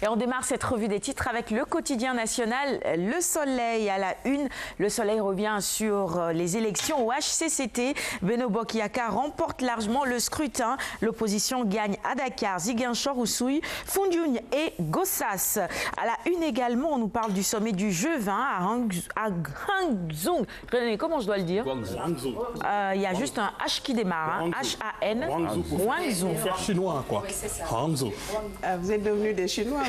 Et on démarre cette revue des titres avec le quotidien national Le Soleil à la une. Le Soleil revient sur les élections au HCCT. Benno Bokk Yakaar remporte largement le scrutin. L'opposition gagne à Dakar, Ziguinchor, Oussouye, Foundiougne et Gossas. À la une également, on nous parle du sommet du G20 à Hangzhou. René, comment je dois le dire? Il y a juste un H qui démarre, hein. H-A-N. Hangzhou. Faire chinois, quoi. Oui, c'est ça. Hangzhou. Vous êtes devenus des Chinois.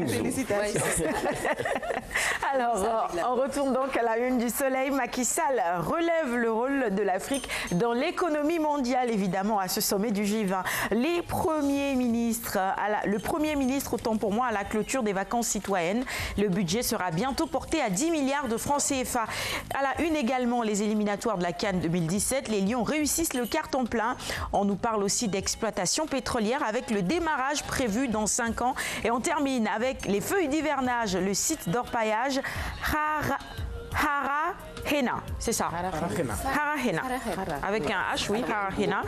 Félicitations. Alors, on retourne donc à la une du Soleil. Macky Sall relève le rôle de l'Afrique dans l'économie mondiale, évidemment, à ce sommet du G20. Le Premier ministre, autant pour moi, à la clôture des vacances citoyennes. Le budget sera bientôt porté à 10 milliards de francs CFA. À la une également, les éliminatoires de la CAN 2017. Les Lions réussissent le carton plein. On nous parle aussi d'exploitation pétrolière avec le démarrage prévu dans 5 ans. Et on termine avec les feuilles d'hivernage, le site d'orpaillage Harahena, c'est ça. Harahena. Avec un H, oui, Harahena.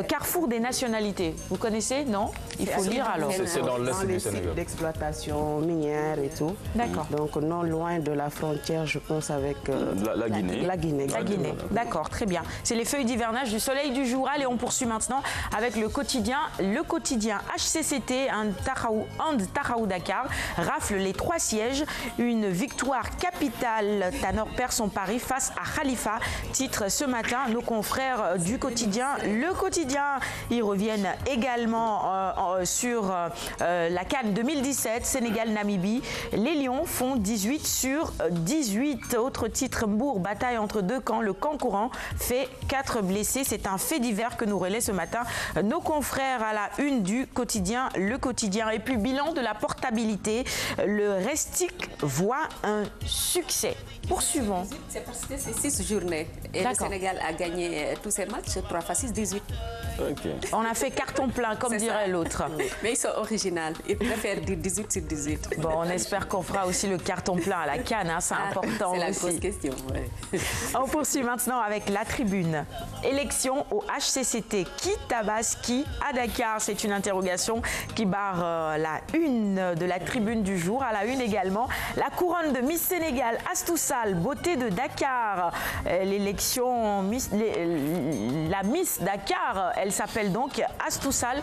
Carrefour des nationalités. Vous connaissez? Non? Il faut lire alors. C'est dans l'est du les Sénégal. sites d'exploitation minière et tout. D'accord. Donc non loin de la frontière, je pense, avec La Guinée. la Guinée. La Guinée. D'accord, très bien. C'est les feuilles d'hivernage du Soleil du jour. Allez, on poursuit maintenant avec le quotidien. Le quotidien HCCT, And Taxawu Dakar, rafle les 3 sièges. Une victoire capitale. Tanor perd son pari face à Khalifa. Titre ce matin nos confrères du quotidien. Le quotidien, ils reviennent également sur la CAN 2017, Sénégal-Namibie. Les Lions font 18 sur 18. Autre titre, Mbour, bataille entre 2 camps. Le camp courant fait 4 blessés. C'est un fait divers que nous relaie ce matin nos confrères à la une du quotidien. Le quotidien. Et puis bilan de la portabilité. Le Restic voit un succès. Poursuivons. C'est parce que c'est 6 journées. Et le Sénégal a gagné tous ses matchs, 3 fois 6, 18. Okay. On a fait carton plein, comme dirait l'autre. Mais ils sont originaux. Ils préfèrent dire 18 sur 18. Bon, on espère qu'on fera aussi le carton plein à la CAN, hein, c'est important c'est la aussi. grosse question. Ouais. On poursuit maintenant avec la tribune. Élection au HCCT. Qui tabasse qui à Dakar? C'est une interrogation qui barre la une de la tribune du jour. À la une également, la couronne de Miss Sénégal, Astou Sall, beauté de Dakar. L'élection, la Miss Dakar, elle s'appelle donc Astou Sall.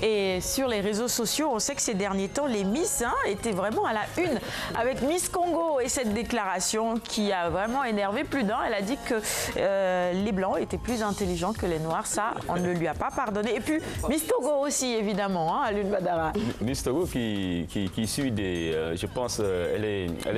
Et sur les réseaux sociaux, on sait que ces derniers temps, les Miss étaient vraiment à la une avec Miss Congo. Et cette déclaration qui a vraiment énervé plus d'un, elle a dit que les Blancs étaient plus intelligents que les Noirs. Ça, on ne lui a pas pardonné. Et puis Miss Togo aussi, évidemment, Alun Badara. Miss Togo qui suit des... je pense, elle est à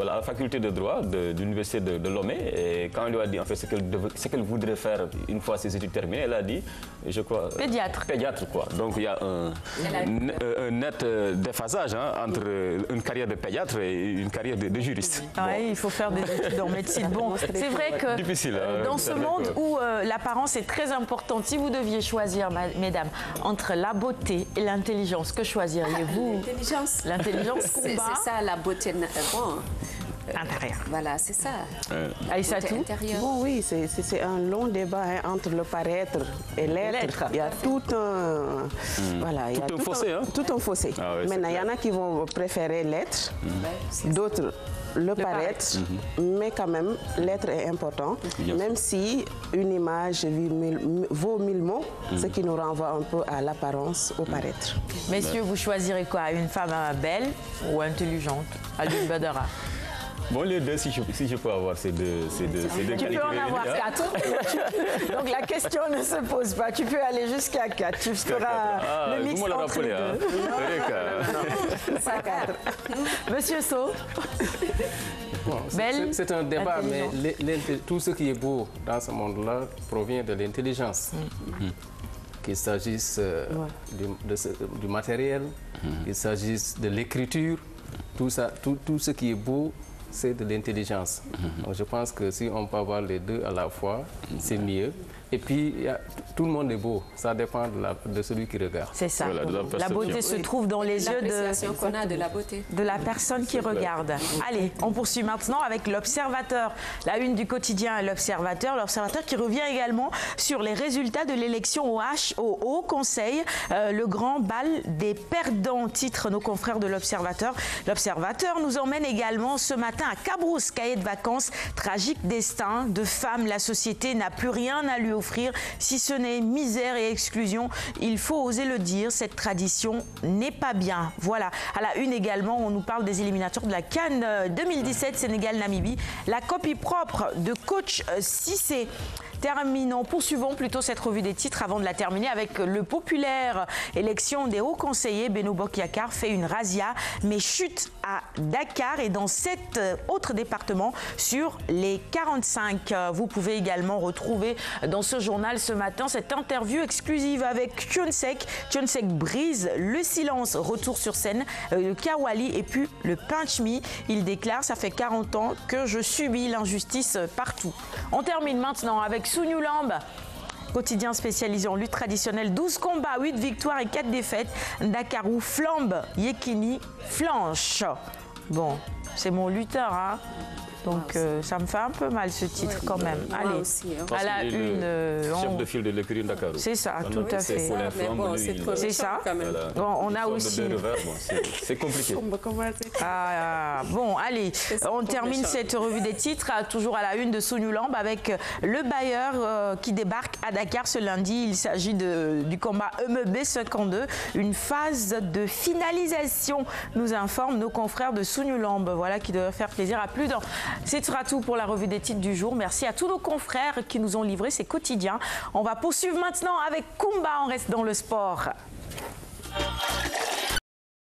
la faculté de droit de l'université de Lomé. Et quand on lui a dit en fait ce qu'elle voudrait faire une fois ses études terminées, elle a dit, je crois... Pédiatre. Pédiatre, quoi. Donc il y a un net déphasage entre une carrière de pédiatre et une carrière de juriste. Oui, il faut faire des études en médecine. Bon, c'est vrai que difficile, dans ce monde où l'apparence est très importante, si vous deviez choisir, mesdames, entre la beauté et l'intelligence, que choisiriez-vous? L'intelligence. L'intelligence combat. C'est ça la beauté. Bon. Intérieur. Voilà, c'est ça. Aïssatou? Bon, oui, c'est un long débat entre le paraître et l'être. Il y a tout un... Voilà, il y a un fossé, hein? Tout un fossé. Ah ouais, maintenant, il y en a qui vont préférer l'être, d'autres le paraître, mais quand même, l'être est important, même si une image vaut 1000 mots, ce qui nous renvoie un peu à l'apparence, au paraître. Messieurs, vous choisirez quoi? Une femme belle ou intelligente? Alun Badara. Bon, les deux, si je peux avoir ces deux qualités. Tu peux en avoir 4. Donc la question ne se pose pas. Tu peux aller jusqu'à 4. Tu feras le mix entre les deux. Ça 4. Monsieur So. Bon, c'est un débat, mais tout ce qui est beau dans ce monde-là provient de l'intelligence. Qu'il s'agisse du matériel, qu'il s'agisse de l'écriture, tout ce qui est beau, c'est de l'intelligence. Donc je pense que si on peut avoir les deux à la fois, c'est mieux. Et puis, tout le monde est beau. Ça dépend de celui qui regarde. C'est ça. Voilà, la beauté se trouve dans les yeux qu'on a de la beauté. De la personne qui regarde. Allez, on poursuit maintenant avec l'Observateur. La une du quotidien L'Observateur. L'Observateur qui revient également sur les résultats de l'élection au Haut Conseil. Le grand bal des perdants, titre nos confrères de l'Observateur. L'Observateur nous emmène également ce matin à Cabrousse, cahier de vacances. Tragique destin de femme. La société n'a plus rien à lui offrir, si ce n'est misère et exclusion. Il faut oser le dire, cette tradition n'est pas bien. Voilà. À la une également, on nous parle des éliminatoires de la CAN 2017, Sénégal-Namibie. La copie propre de coach Cissé. Poursuivons plutôt cette revue des titres avant de la terminer avec le populaire élection des hauts conseillers. Beno Bokk-Yakaar fait une razzia, mais chute à Dakar et dans 7 autres départements sur les 45. Vous pouvez également retrouver dans ce journal ce matin cette interview exclusive avec Thione Seck. Thione Seck brise le silence, retour sur scène, le Kawali et puis le Pinch Me. Il déclare: ça fait 40 ans que je subis l'injustice partout. On termine maintenant avec Sognou Lamb. Quotidien spécialisé en lutte traditionnelle, 12 combats, 8 victoires et 4 défaites. Dakarou flambe, Yekini flanche. Bon, c'est mon lutteur, hein. Donc ça me fait un peu mal ce titre quand même. Allez, aussi, hein. à la une... chef de file de l'écurie de Dakar. C'est ça, tout à fait. C'est ça. Bon, on a aussi... C'est compliqué. Bon, allez, on termine cette revue des titres, toujours à la une de Sognou Lamb avec le Bayer qui débarque à Dakar ce lundi. Il s'agit du combat MEB 52, une phase de finalisation, nous informent nos confrères de Sognou Lamb. Voilà qui devrait faire plaisir à plus d'un. Ce sera tout pour la revue des titres du jour. Merci à tous nos confrères qui nous ont livré ces quotidiens. On va poursuivre maintenant avec Kumba. On reste dans le sport.